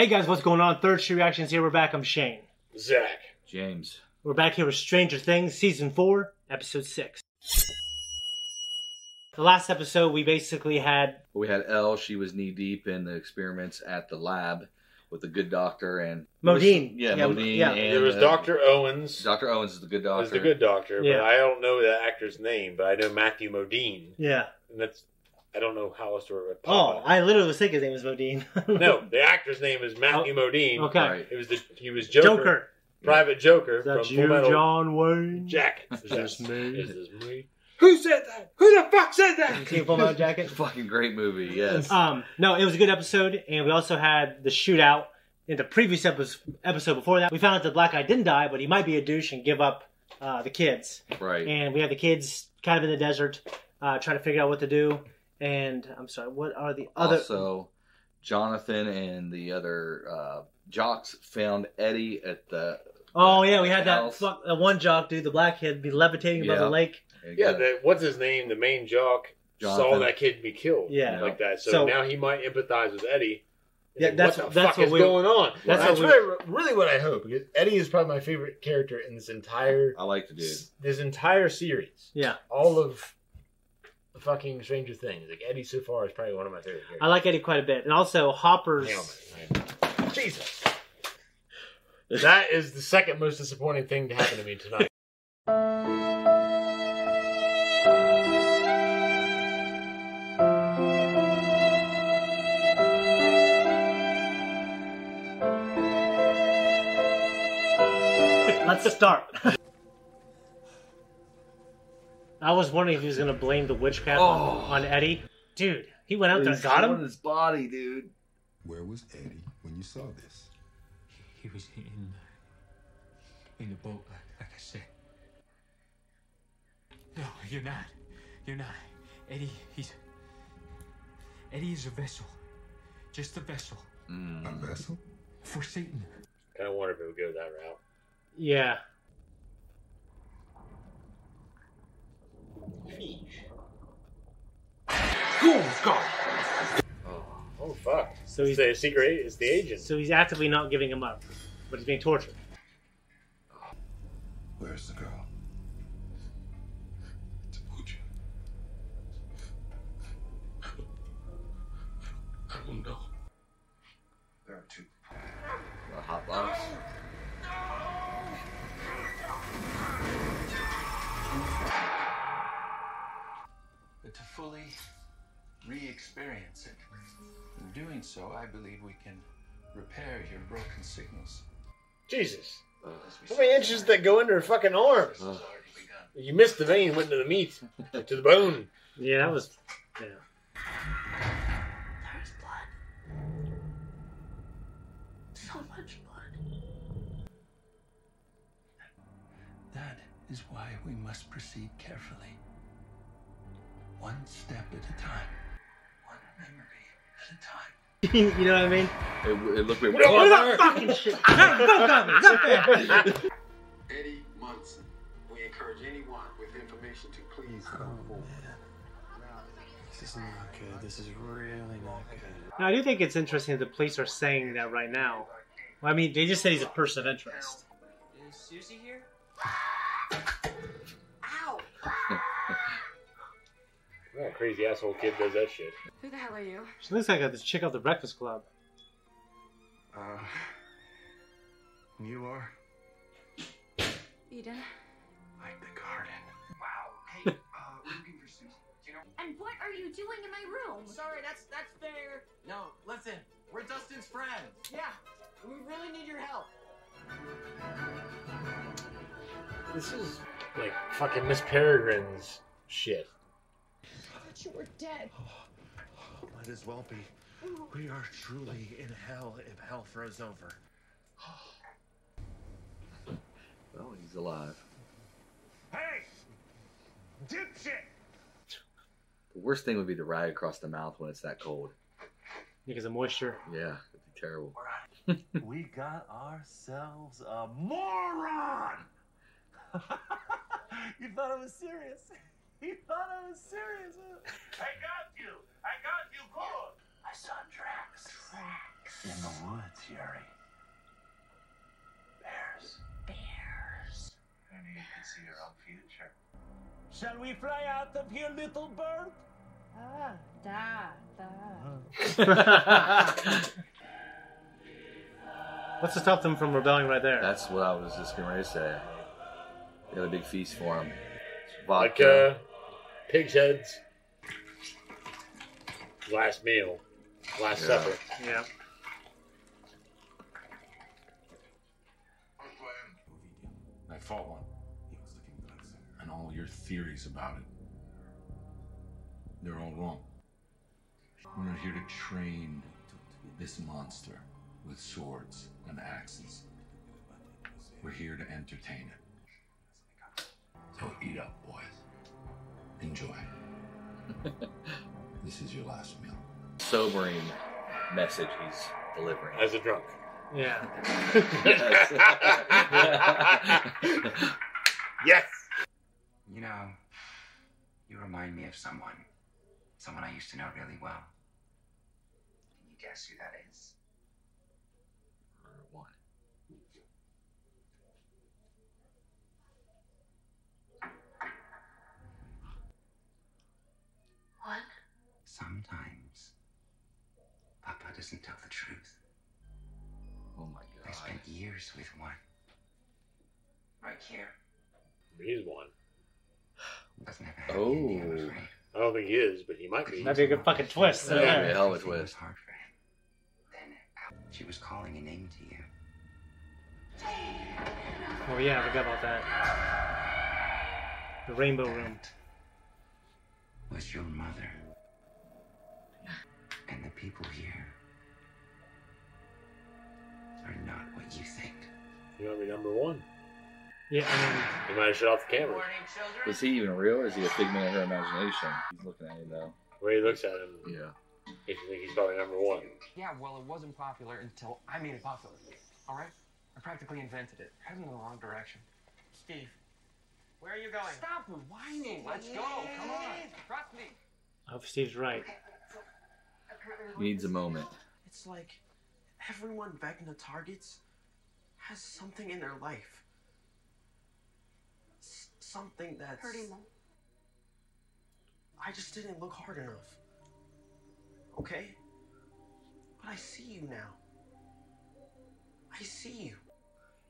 Hey guys, what's going on? Third Street Reactions here. We're back. I'm Shane. Zack. James. We're back here with Stranger Things, Season 4, Episode 6. The last episode, we basically had... We had Elle. She was knee-deep in the experiments at the lab with the good doctor and... Modine. Modine. Yeah. And, There was Dr. Owens. Dr. Owens is the good doctor. Was the good doctor, Yeah. but I don't know the actor's name, but I know Matthew Modine. Yeah. And that's... I don't know how else to remember. Oh, I literally was thinking his name was Modine. No, the actor's name is Matthew Modine. Okay. Right. It was he was Joker. Private Joker That's from you, Full Metal John Wayne. Jacket. Is this me? Is this me? Who said that? Who the fuck said You that? see Full Metal Jacket? Fucking great movie, yes. No, it was a good episode, and we also had the shootout in the previous episode before that. We found out the black guy didn't die, but he might be a douche and give up the kids. Right. And we have the kids kind of in the desert trying to figure out what to do. And I'm sorry, what are the other... Also, Jonathan and the other jocks found Eddie at the... Oh, yeah, we had house. that one jock dude, the black kid, be levitating above the lake. Yeah, what's his name? The main jock Jonathan. saw that kid be killed. Yeah. Like that. So now he might empathize with Eddie. Yeah, Like, that's what the fuck what is going on? That's really what I hope. Because Eddie is probably my favorite character in this entire I like the dude. series. Yeah. All of the fucking Stranger Things. Like Eddie so far is probably one of my favorite characters. I like Eddie quite a bit. And also, Hopper's... Jesus. That is the second most disappointing thing to happen to me tonight. Let's start. I was wondering if he was going to blame the witchcraft on Eddie. Dude, he went out there and got him. His body, dude. Where was Eddie when you saw this? He was in the boat, like I said. No, you're not. You're not. Eddie is a vessel. Just a vessel. A vessel? For Satan. I kind of wonder if it would go that route. Yeah. Oh fuck! So It's the secret. It's the agent. So he's actively not giving him up, but he's being tortured. Where's the girl? Told you. I don't know. There are two. A hot box. But to fully re-experience it. In doing so, I believe we can repair your broken signals. Jesus! How many inches did that go into her fucking arm? You missed the vein, went to the meat, to the bone. Yeah, that was... Yeah. There's blood. So much blood. That is why we must proceed carefully. One step at a time. One memory at a time. You know what I mean? It looked weird. What about fucking shit? Eddie Munson. We encourage anyone with information to please come forward. This is not good. This is really not good. Now, I do think it's interesting that the police are saying that right now. Well, I mean, they just said he's a person of interest. Is Susie here? That crazy asshole kid does that shit. Who the hell are you? She looks like this chick off the Breakfast Club. You are? Eden. Like the garden. Wow. Hey, we're looking for Susie. Do you know? And what are you doing in my room? Sorry, that's fair. No, listen, we're Dustin's friends. Yeah, we really need your help. This is like fucking Miss Peregrine's shit. I thought you were dead. Might as well be. We are truly in hell if hell froze over. Well, he's alive. Hey! Dipshit! The worst thing would be to ride across the mouth when it's that cold. Because of moisture. Yeah, it'd be terrible. We got ourselves a moron! You thought I was serious. You thought I was serious. I got you. I got you good. I saw Drax. In the woods, Yuri. Bears. Bears. Maybe you can see your own future. Shall we fly out of here, little bird? Ah, da. What's to stop them from rebelling right there? That's what I was just getting ready to say. They got a big feast for him. Like Vodka. pig's heads. Last meal. Last supper. Yeah. I fought one. And all your theories about it, they're all wrong. We're not here to train this monster with swords and axes. We're here to entertain it. So eat up, boys. Enjoy. This is your last meal. Sobering message he's delivering. As a drunk. Yeah. Yes! You know, you remind me of someone I used to know really well. Can you guess who that is? What? What? Sometimes Papa doesn't tell the truth. Oh my I god. spent years with one. Right here. He's one. Doesn't have a happy ending, I'm afraid. I don't think he is, but he might be. That'd be a good fucking twist. That'd Yeah. be a hell of a twist. Hard for him. Then she was calling a name to you. Oh yeah, I forgot about that. The rainbow room. Was your mother. And the people here are not what you think. You want to be number one? Yeah, I mean, He might have shut off the camera. Is he even real or is he a figment of her imagination? He's looking at him though. The way he looks at him, Yeah. makes you think he's probably number one. Yeah, well, it wasn't popular until I made it popular. All right? I practically invented it. Heading in the wrong direction. Steve, where are you going? Stop whining. Let's go. Come on. Trust me. I hope Steve's right. He needs a moment. It's like everyone Vecna targets has something in their life. Something that's Hurting them. I just didn't look hard enough. Okay? But I see you now. I see you.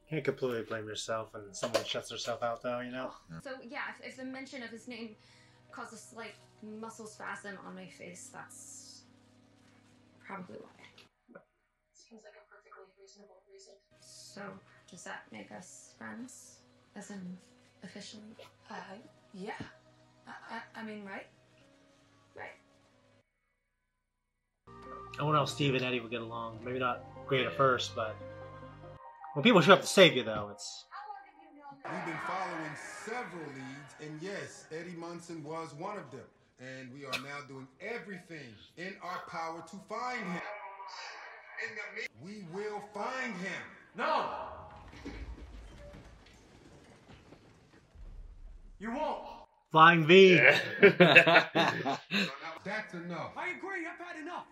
Can't completely blame yourself when someone shuts herself out, though, you know? So yeah, if the mention of his name caused a slight muscle spasm on my face, that's probably why. Seems like a perfectly reasonable reason. So, does that make us friends? As in, officially? Yeah. I mean, right? Right. I wonder how Steve and Eddie would get along. Maybe not great at first, but when people show up to save you, though, it's... We've been following several leads, and yes, Eddie Munson was one of them. And we are now doing everything in our power to find him. We will find him. No! You won't! Flying V! That's enough. I agree, I've had enough.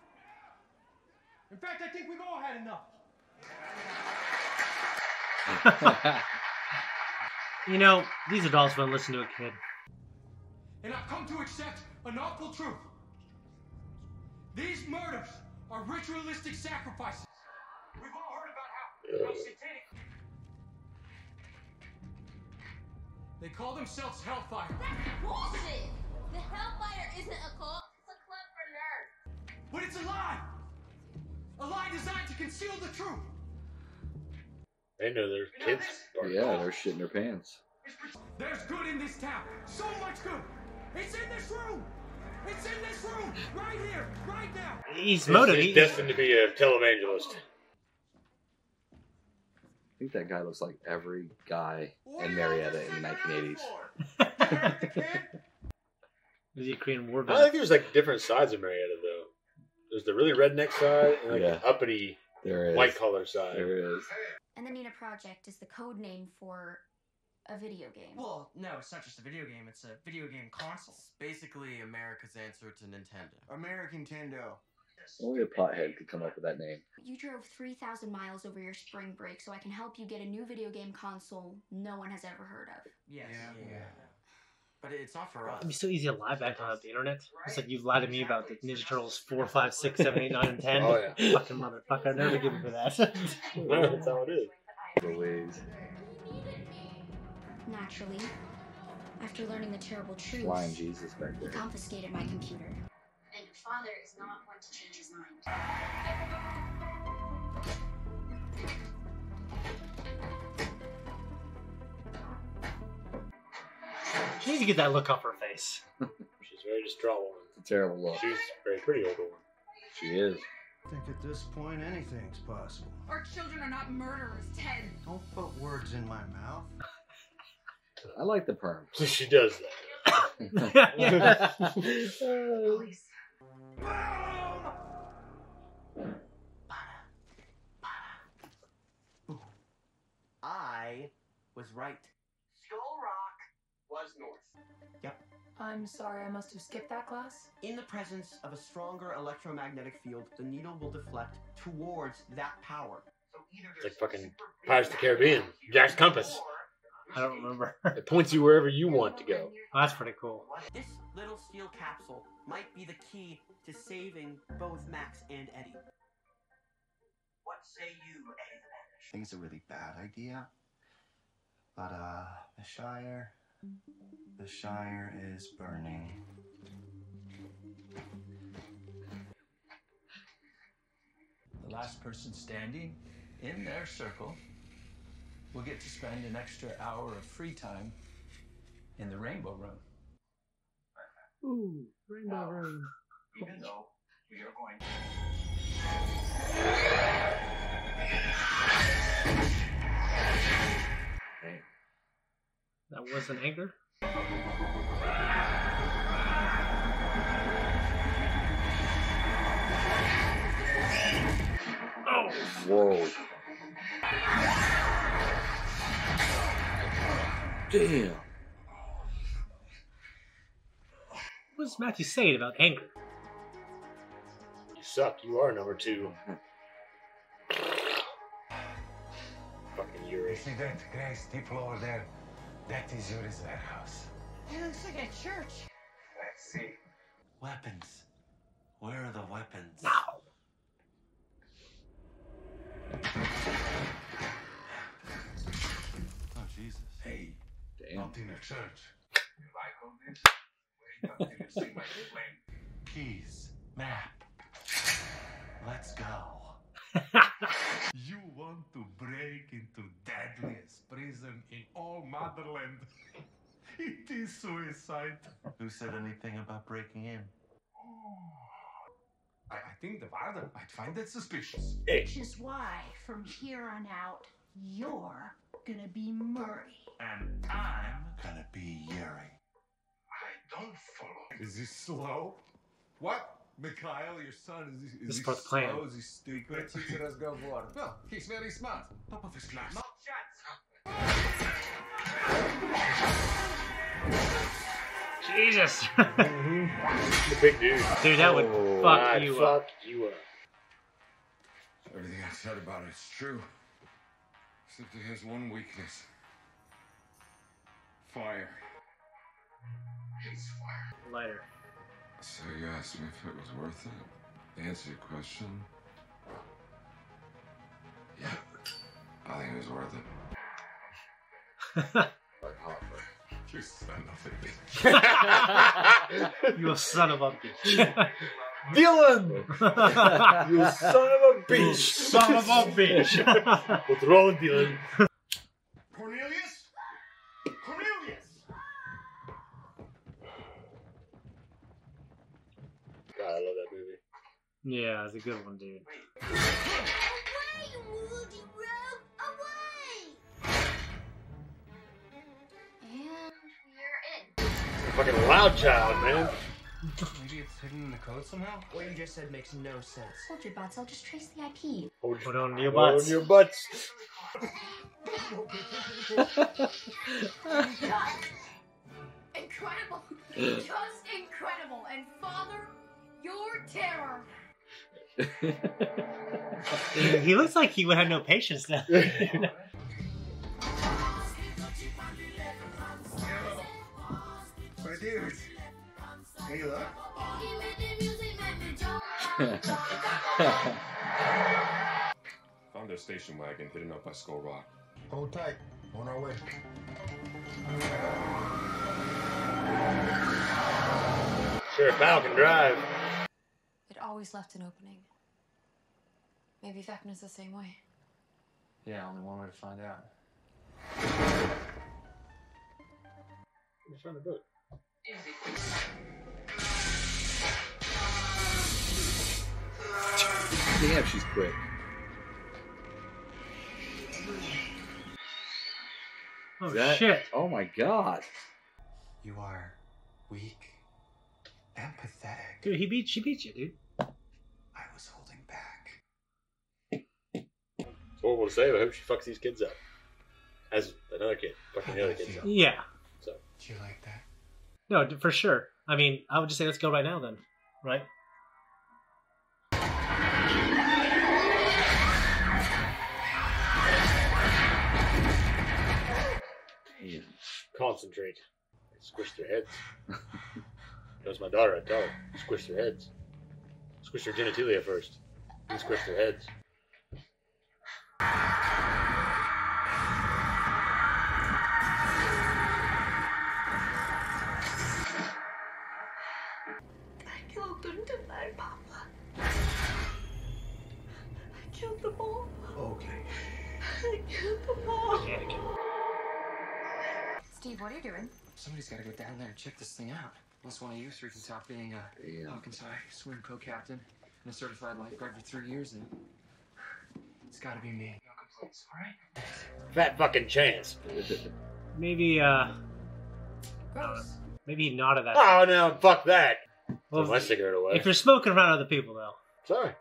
In fact, I think we've all had enough. You know, these adults wouldn't listen to a kid. And I've come to accept an awful truth. These murders are ritualistic sacrifices. We've all heard about how satanic. They call themselves Hellfire. That's bullshit! The Hellfire isn't a cult, it's a club for nerds. But it's a lie! A lie designed to conceal the truth. They know their kids. Yeah, they're shitting their pants. There's good in this town. So much good. It's in this room. It's in this room. Right here. Right now. He's He's motivated. destined to be a televangelist. I think that guy looks like every guy in Marietta in the 1980s. Is he a Korean war I vet? think there's like different sides of Marietta though. There's the really redneck side and like the uppity There is. white collar side. There is. And the Nina Project is the code name for a video game. Well, no, it's not just a video game. It's a video game console. It's basically America's answer to Nintendo. American Tendo. Only a pothead could come up with that name. You drove 3,000 miles over your spring break so I can help you get a new video game console no one has ever heard of. Yes. Yeah. But it's not for us. It'd be so easy to lie back on the internet. It's like you've lied to me about the Ninja Turtles 4, 5, 6, 7, 8, 9, and 10. Oh, yeah. Fucking motherfucker. I'd never give you for that. That's how it is. Louise. Naturally, after learning the terrible truth, Flying Jesus back he there. confiscated my computer. And your father is not going to change his mind. She needs to get that look off her face. She's a very distraught woman. It's a terrible look. She's a very pretty old woman. She is. I think at this point anything's possible. Our children are not murderers, Ted. Don't put words in my mouth. I like the perm. She does that. Please. I was right. Skull Rock was north. Yep. I'm sorry, I must have skipped that class. In the presence of a stronger electromagnetic field, the needle will deflect towards that power. It's like fucking Pirates of the Caribbean. Jack's compass. I don't remember. It points you wherever you want to go. Oh, that's pretty cool. This little steel capsule might be the key to saving both Max and Eddie. What say you, Eddie the Vanish? I think it's a really bad idea. But, the Shire is burning. The last person standing in their circle will get to spend an extra hour of free time in the Rainbow Room. Ooh, Rainbow Room. Even though we are going That was an anchor? Oh, whoa. Damn. What does Matthew say about anger? You suck. You are number 2. Fucking Yuri. See that gray steeple over there? That is Yuri's warehouse. It looks like a church. Let's see. Weapons. Where are the weapons? Now. Oh, Jesus. Hey. Damn. Not in a church. You like all this? Wait until you see my flame. Keys. Map. Let's go. You want to break into deadliest prison in all Motherland. It is suicide. Who said anything about breaking in? I think the warden might find it suspicious. Which is why, from here on out, you're gonna be Murray. And I'm gonna be Yuri. I don't follow. Is he slow? What? Mikhail, your son, is This he is part of the plan. slow? Is he stupid? Teacher has go for. No, he's very smart. Top of his class. Mouth Jesus! The big dude. Dude, that would fuck you up. Fuck you up. Everything I said about it's true. Except it has one weakness. Fire. Hates fire. Lighter. So you asked me if it was worth it? To answer your question, yeah. I think it was worth it. Like Hopper. You son of a bitch. You son of a bitch. Dylan! You son of a bitch! Son of a bitch! What's wrong, Dylan? Cornelius? Cornelius! God, I love that movie. Yeah, it's a good one, dude. Fucking loud child, man. Maybe it's hidden in the code somehow? What you just said makes no sense. Hold your butts, I'll just trace the IP. Put on your Hold butts. on your butts. Incredible. Just incredible. And Father, your terror. He looks like he would have no patience now. My dudes. Hey, look. Found their station wagon hidden up by Skull Rock. Hold tight. On our way. Sure, Val can drive. It always left an opening. Maybe Vecna's the same way. Yeah, only one way to find out. Let's find the boat. Damn, she's quick. Oh, That- shit. Oh my god. You are weak and pathetic. Dude, she beat you, dude. I was holding back. It's horrible to say, but I hope she fucks these kids up. As another kid fucking the other kids up. Yeah. So. Do you like that? No, for sure. I mean, I would just say let's go right now then. Right? Damn. Concentrate. Squish their heads. That was my daughter, I'd tell her. Squish their heads. Squish their genitalia first. Then squish their heads. I killed them tonight, Papa. I killed them all. Okay. I killed them all. Steve, what are you doing? Somebody's got to go down there and check this thing out. Unless one of you three can top being a Hawkins High swim co-captain and a certified lifeguard for 3 years, then it's got to be me. No complaints, all right? Fat fucking chance. Maybe, maybe not at that. Oh, no, fuck that. Well, Throw my cigarette away. If you're smoking around other people, though. Sorry.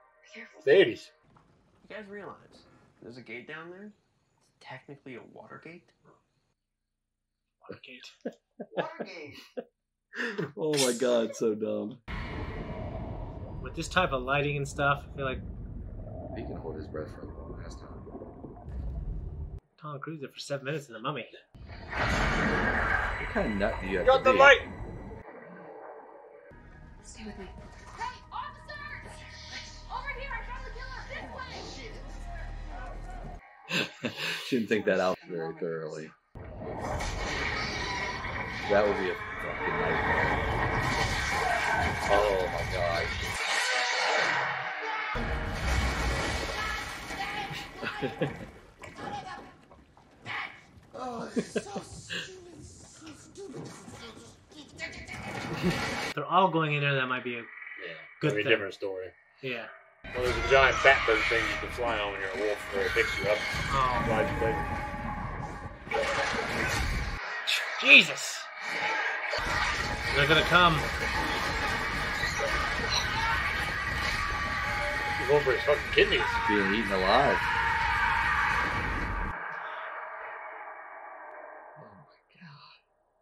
It's the 80s. You guys realize there's a gate down there? It's technically a water gate. Watergate. Watergate. Oh my god, so dumb. With this type of lighting and stuff, I feel like He can hold his breath for a long ass time. Tom Cruise did for 7 minutes in The Mummy. What kind of nut do you have Got to the be? light! Stay with me. Hey, officers! Over here, I found the killer! This way! She didn't think that out very thoroughly. That would be a fucking nightmare. Oh my god. Oh, this is so stupid. So stupid. They're all going in there. That might be a good That'd be thing. a different story. Yeah. Well, there's a giant bat bird thing you can fly on when you're a wolf where it picks you up. Oh. Flies you back. Jesus! They're gonna come. He's going for his fucking kidneys. Being eaten alive.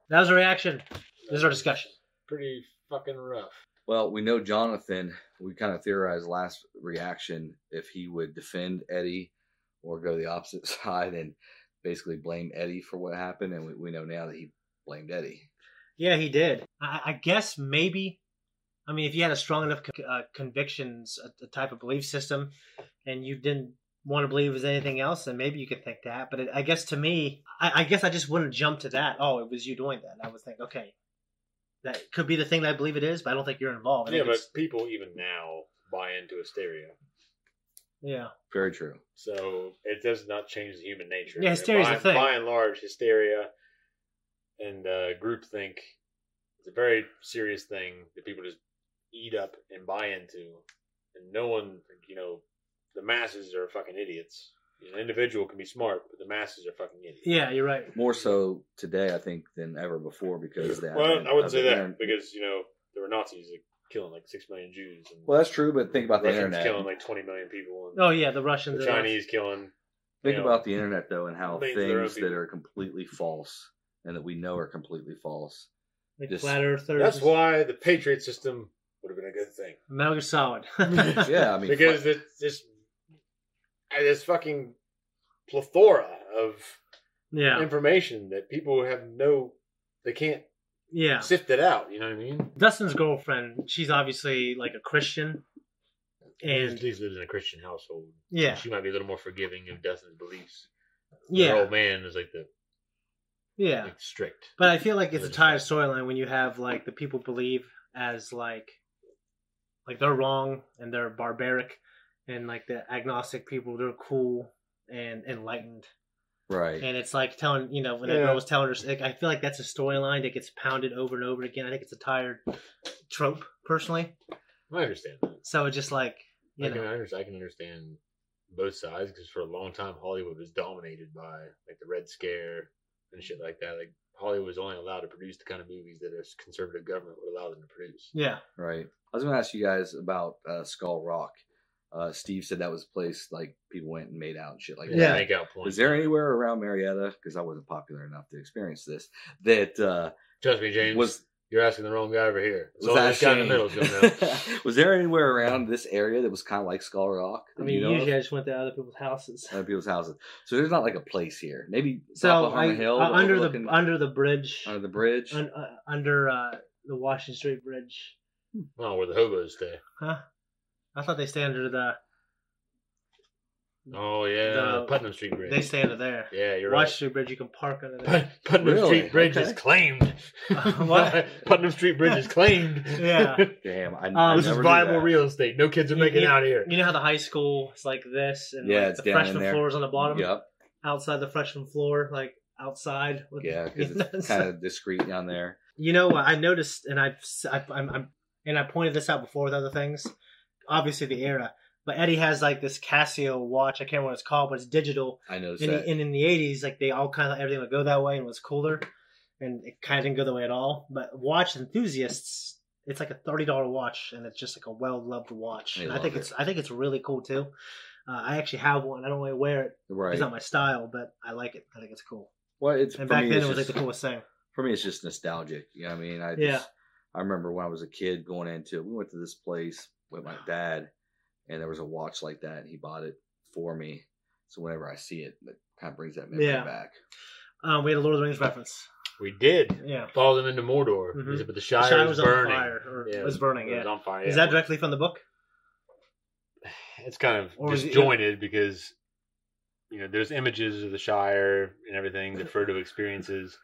That was a reaction. This is our discussion. Pretty fucking rough. Well, we know Jonathan, we kind of theorized last reaction if he would defend Eddie or go the opposite side and basically blame Eddie for what happened. And we know now that he blamed Eddie. Yeah, he did. I guess maybe. I mean, if you had a strong enough convictions, a type of belief system, and you didn't want to believe it was anything else, then maybe you could think that. But I guess to me, I guess I just wouldn't jump to that. Oh, it was you doing that. I would think, okay, that could be the thing that I believe it is, but I don't think you're involved. Yeah, but people even now buy into hysteria. Yeah. Very true. So it does not change the human nature. Yeah, hysteria's the thing. By and large, hysteria and groupthink is a very serious thing that people just eat up and buy into. And no one, the masses are fucking idiots. An individual can be smart, but the masses are fucking idiots. Yeah, you're right. More so today, I think, than ever before because that. Well, I wouldn't say that because, there were Nazis that killing like 6 million Jews. And well, that's true, but think about the Russians internet. killing like 20 million people. And Oh, yeah, the Russians. the Chinese killing. Think about the internet, though, and how millions of their own things that people. are completely false and that we know are completely false. Like just- flat earthers. That's why the Patriot system would have been a good thing. Metal Gear Solid. Yeah, I mean, because it's just this fucking plethora of information that people have they can't sift it out. You know what I mean? Dustin's girlfriend, she's obviously like a Christian. And he lives in a Christian household. Yeah. So she might be a little more forgiving of Dustin's beliefs. Yeah. Her old man is like strict. But I feel like it's a tired storyline when you have like the people believe as like they're wrong and they're barbaric, and like the agnostic people, they're cool and enlightened. Right. And it's like telling, when a girl was telling her, like, I feel like that's a storyline that gets pounded over and over again. I think it's a tired trope, personally. I understand that. So it's just like, I can understand both sides, because for a long time Hollywood was dominated by like the Red Scare and shit like that. Like Hollywood was only allowed to produce the kind of movies that a conservative government would allow them to produce. Yeah. Right. I was going to ask you guys about Skull Rock. Steve said that was a place like people went and made out and shit like that. Make out points. Was there anywhere around Marietta, because I wasn't popular enough to experience this, that trust me, James, you're asking the wrong guy over here. Was that this guy in the middle is gonna know. Was there anywhere around this area that was kind of like Skull Rock? I mean, usually I just went to other people's houses. Other people's houses. So there's not like a place here. Maybe so on the hill under the bridge. Under the bridge. Under the Washington Street Bridge. Oh, where the hobos stay. Huh? I thought they stay under the. Oh yeah, Putnam Street Bridge. They stay under there. Yeah, you're Washington right. Street Bridge, you can park under there. Putnam Street Bridge is claimed. What? Putnam Street Bridge is claimed. Yeah. Damn, I this is viable real estate. No kids are making out here. You know how the high school is like this, and yeah, like it's the down freshman in there. floor is on the bottom. Yep. Outside the freshman floor, like outside. Yeah, because it's kind of discreet down there. You know, I noticed, and I pointed this out before with other things. Obviously, the era. But Eddie has like this Casio watch. I can't remember what it's called, but it's digital. I noticed and that. And in the 80s, like they all kind of everything would go that way and it was cooler. And it kind of didn't go that way at all. But watch enthusiasts, it's like a $30 watch, and it's just like a well-loved watch. And I think it's really cool too. I actually have one. I don't really wear it. Right. It's not my style, but I like it. I think it's cool. Well, and back then it was like the coolest thing. For me, it's just nostalgic. You know what I mean? I remember when I was a kid going into it. We went to this place with my dad. And there was a watch like that, and he bought it for me. So whenever I see it, it kind of brings that memory back. We had a Lord of the Rings reference. We did. Yeah. Follow them into Mordor. Mm-hmm. But the Shire was burning. On fire, or yeah, it was burning, It was on fire, yeah. Is that directly from the book? It's kind of disjointed because, there's images of the Shire and everything, the Frodo experiences.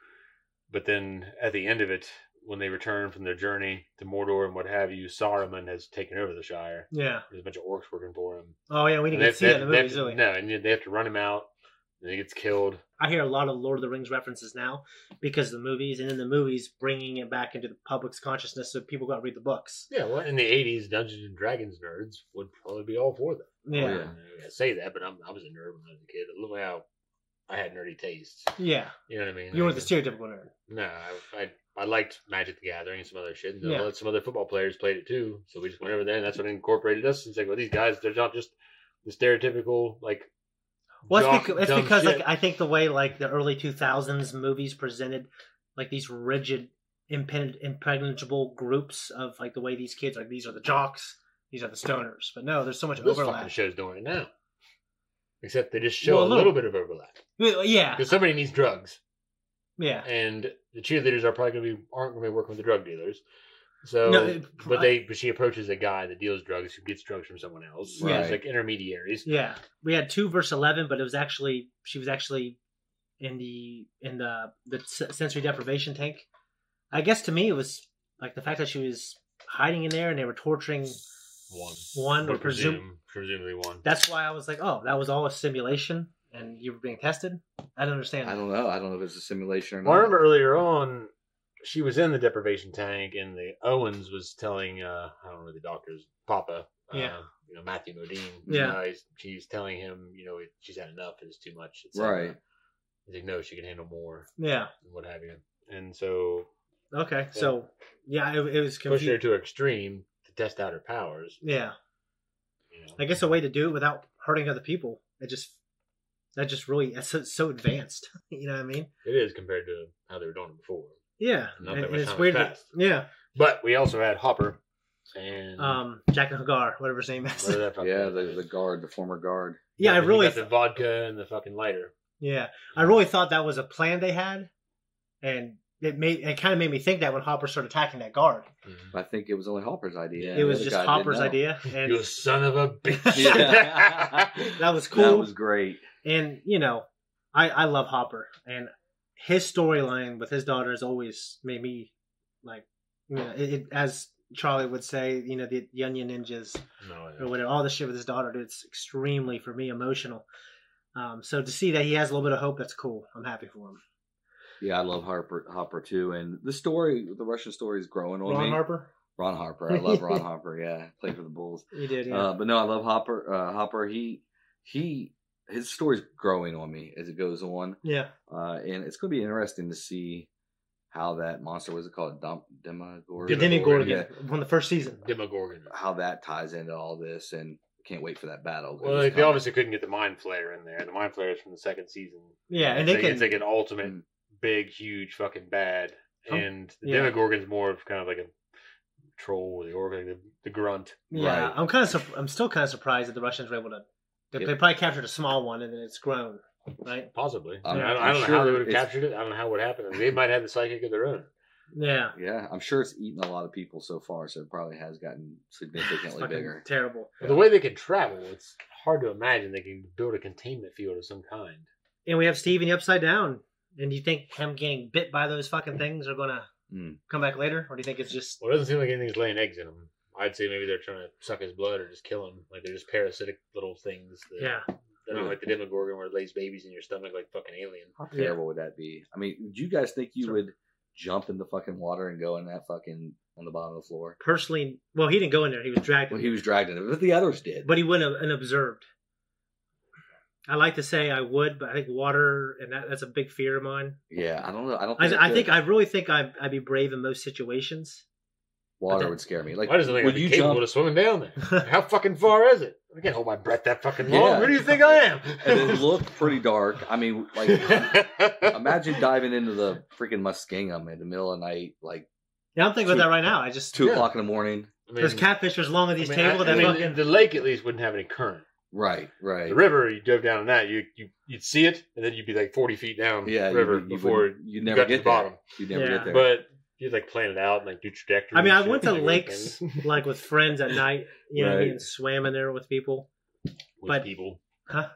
But then at the end of it, when they return from their journey to Mordor and what have you, Saruman has taken over the Shire. Yeah. There's a bunch of orcs working for him. Oh, yeah, we didn't get to see that in the movies, really. No, and they have to run him out, and he gets killed. I hear a lot of Lord of the Rings references now because of the movies, and in the movies, bringing it back into the public's consciousness so people got to read the books. Yeah, well, in the 80s, Dungeons and Dragons nerds would probably be all for them. Yeah. I say that, but I was a nerd when I was a kid. Look how I had nerdy tastes. Yeah. You know what I mean? You weren't the stereotypical nerd. No, I liked Magic the Gathering and some other shit. And some other football players played it too. So we just went over there, and that's what incorporated us. It's like, well, these guys, they're not just the stereotypical, like, well, it's because like, I think the way like the early 2000s movies presented like these rigid, impregnable groups of like the way these kids, like these are the jocks, these are the stoners. But no, there's so much overlap. Fucking show's doing it now. Except they just show a little bit of overlap. Yeah. Because somebody needs drugs. Yeah. And the cheerleaders aren't going to be working with the drug dealers. So, but she approaches a guy that deals drugs who gets drugs from someone else. Yeah. It's like intermediaries. Yeah. We had 2 verse 11, but she was actually in the sensory deprivation tank. I guess to me it was like the fact that she was hiding in there and they were torturing one or presumably one. That's why I was like, oh, that was all a simulation and you were being tested? I don't understand. I don't know. I don't know if it's a simulation or not. Well, I remember earlier on, she was in the deprivation tank, and the Owens was telling, I don't know the doctor's Papa, Matthew Modine. Yeah. She's telling him, she's had enough. It's too much. Right. He's like, no, she can handle more. Yeah. And what have you. And so. Okay. So, yeah, it was pushing her to extreme to test out her powers. Yeah. I guess a way to do it without hurting other people. That's so advanced. You know what I mean? It is compared to how they were doing it before. Yeah. Not that and much it's time weird. has passed. Yeah. But we also had Hopper, And Jack and Hagar, whatever his name is. Yeah, the guard, the former guard. Yeah, I really got the vodka and the fucking lighter. Yeah, I really thought that was a plan they had, and it kind of made me think that when Hopper started attacking that guard. I think it was only Hopper's idea. It was just Hopper's idea. And you son of a bitch. Yeah. That was cool. That was great. And I love Hopper, and his storyline with his daughter has always made me like, as Charlie would say, the Onion Ninjas or whatever, all the shit with his daughter. It's extremely, for me, emotional. So to see that he has a little bit of hope, that's cool. I'm happy for him. Yeah, I love Hopper too, and the Russian story is growing on me. Ron Harper. I love Ron Harper. Yeah, played for the Bulls. He did. Yeah. But no, I love Hopper. Hopper. His story's growing on me as it goes on. Yeah. And it's going to be interesting to see how that monster, was it called? Demogorgon. Demogorgon. Yeah. From the first season. Demogorgon. How that ties into all this, and can't wait for that battle. Well, they obviously couldn't get the Mind Flayer in there. The Mind Flayer is from the second season. Yeah, and it's like an ultimate big, huge fucking bad. And the Demogorgon's more of kind of like a troll, the grunt. Yeah, right. I'm still kind of surprised that the Russians were able to. They probably captured a small one and then it's grown, right? Possibly. I don't know how they would have captured it. I don't know how it would happen. They might have the psychic of their own. Yeah. Yeah, I'm sure it's eaten a lot of people so far, so it probably has gotten significantly bigger. Terrible. Yeah. The way they can travel, it's hard to imagine they can build a containment field of some kind. And we have Steve in the Upside Down. And do you think him getting bit by those fucking things are going to come back later? Or do you think it's just... Well, it doesn't seem like anything's laying eggs in him. I'd say maybe they're trying to suck his blood or just kill him. Like they're just parasitic little things. They're not like the Demogorgon where it lays babies in your stomach like fucking Alien. How terrible would that be? I mean, do you guys think you would jump in the fucking water and go in that fucking on the bottom of the floor? Personally, well, he didn't go in there. He was dragged in. Well, he was dragged in it, but the others did. But he went and observed. I like to say I would, but I think water, and that's a big fear of mine. Yeah, I don't know. I really think I'd be brave in most situations. Water would scare me. Like, why doesn't would you capable of swimming down there? How fucking far is it? I can't hold my breath that fucking long. Yeah. Where do you think I am? And it looked pretty dark. I mean, like, imagine diving into the freaking Muskingum in the middle of the night, like. Yeah, I'm thinking about that right now. I just 2 o'clock in the morning. I mean, there's catfish as long as these tables. The lake at least wouldn't have any current. Right. The river, you dove down in that, you'd see it, and then you'd be like 40 feet down the river before you never got get to the bottom. You'd never get there. But you'd like plan it out and like do trajectory. I mean, I went to lakes like with friends at night, you know what I mean, and swam in there with people. People. Huh?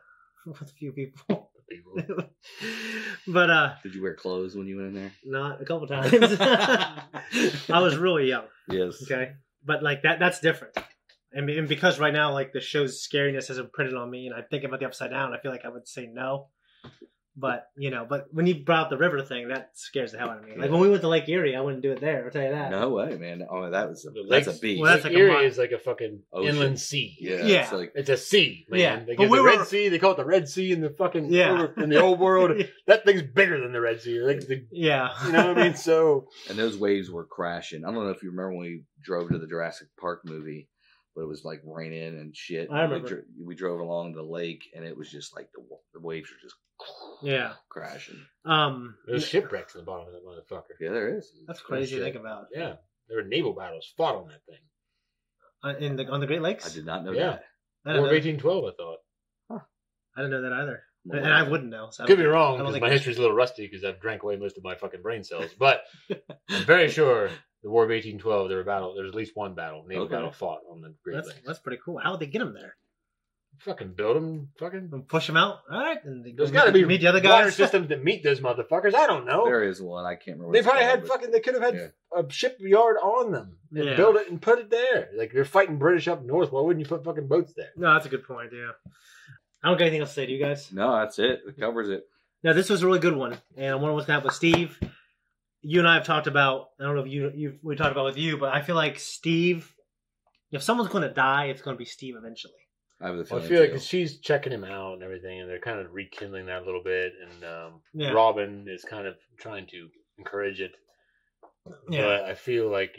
With a few people. But did you wear clothes when you went in there? Not a couple times. I was really young. Yes. Okay. But like that's different. And because right now, like the show's scariness has imprinted on me, and I think about the Upside Down, I feel like I would say no. But but when you brought up the river thing, that scares the hell out of me. Like when we went to Lake Erie, I wouldn't do it there. I'll tell you that. No way, man. Oh, that's a beast. Well, that's Lake like Erie is like a fucking inland sea. Yeah. It's a sea, man. Yeah. They get the Red Sea. They call it the Red Sea in the fucking in the old world. That thing's bigger than the Red Sea. Like you know what I mean? So and those waves were crashing. I don't know if you remember when we drove to the Jurassic Park movie. But it was like raining and shit. I remember. We drove along the lake, and it was just like the waves were just crashing. There's shipwrecks in the bottom of that motherfucker. Yeah, there is. That's crazy to think about. Yeah, there were naval battles fought on that thing. On the Great Lakes. I did not know that. War of 1812, I thought. I didn't know that either, and I wouldn't know. So could be wrong because my history's a little rusty because I've drank away most of my fucking brain cells. But I'm very sure. The War of 1812, there was at least one naval battle fought on the Great Lakes. That's pretty cool. How would they get them there? Fucking build them, and push them out. All right, and there's got to be meet the other water guys. systems that meet those motherfuckers. I don't know. There is one. I can't remember. They probably had fucking. They could have had a shipyard on them and build it and put it there. Like they're fighting British up north. Why wouldn't you put fucking boats there? No, that's a good point. Yeah, I don't got anything else to say. Do you guys? No, that's it. It covers it. No, this was a really good one, and I wonder what's going to happen with Steve. You and I have talked about. I don't know if we talked about with you, but I feel like Steve. If someone's going to die, it's going to be Steve eventually. I feel like she's checking him out and everything, and they're kind of rekindling that a little bit. And Robin is kind of trying to encourage it. Yeah. But I feel like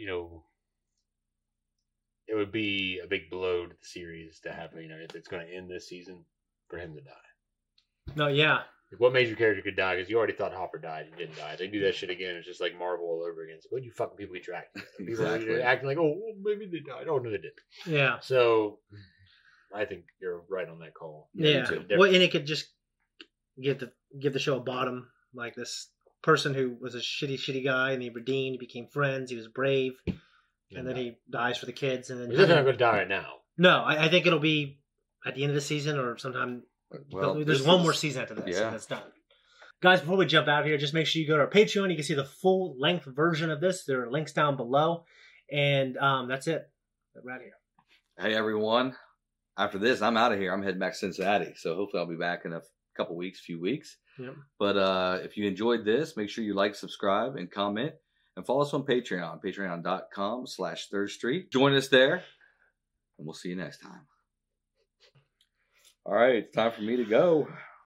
it would be a big blow to the series to have if it's going to end this season for him to die. No, yeah. What made your character could die? Because you already thought Hopper died. He didn't die. They do that shit again. It's just like Marvel all over again. It's like, what do you fucking people attract? People Exactly. are acting like, oh, maybe they died. Oh, no, they didn't. Yeah. So I think you're right on that call. Yeah. Well, and it could just give the show a bottom. Like this person who was a shitty guy, and he redeemed, he became friends, he was brave, and then he dies for the kids. And then he's not going to die right now. No, I think it'll be at the end of the season or sometime. Well, there's one more season after this, and that's done. Guys, before we jump out here, just make sure you go to our Patreon. You can see the full-length version of this. There are links down below. And that's it. We're out of here. Hey, everyone. After this, I'm out of here. I'm heading back to Cincinnati. So hopefully I'll be back in a few weeks. Yep. But if you enjoyed this, make sure you like, subscribe, and comment. And follow us on Patreon, patreon.com/thirdstreet. Join us there. And we'll see you next time. All right, it's time for me to go.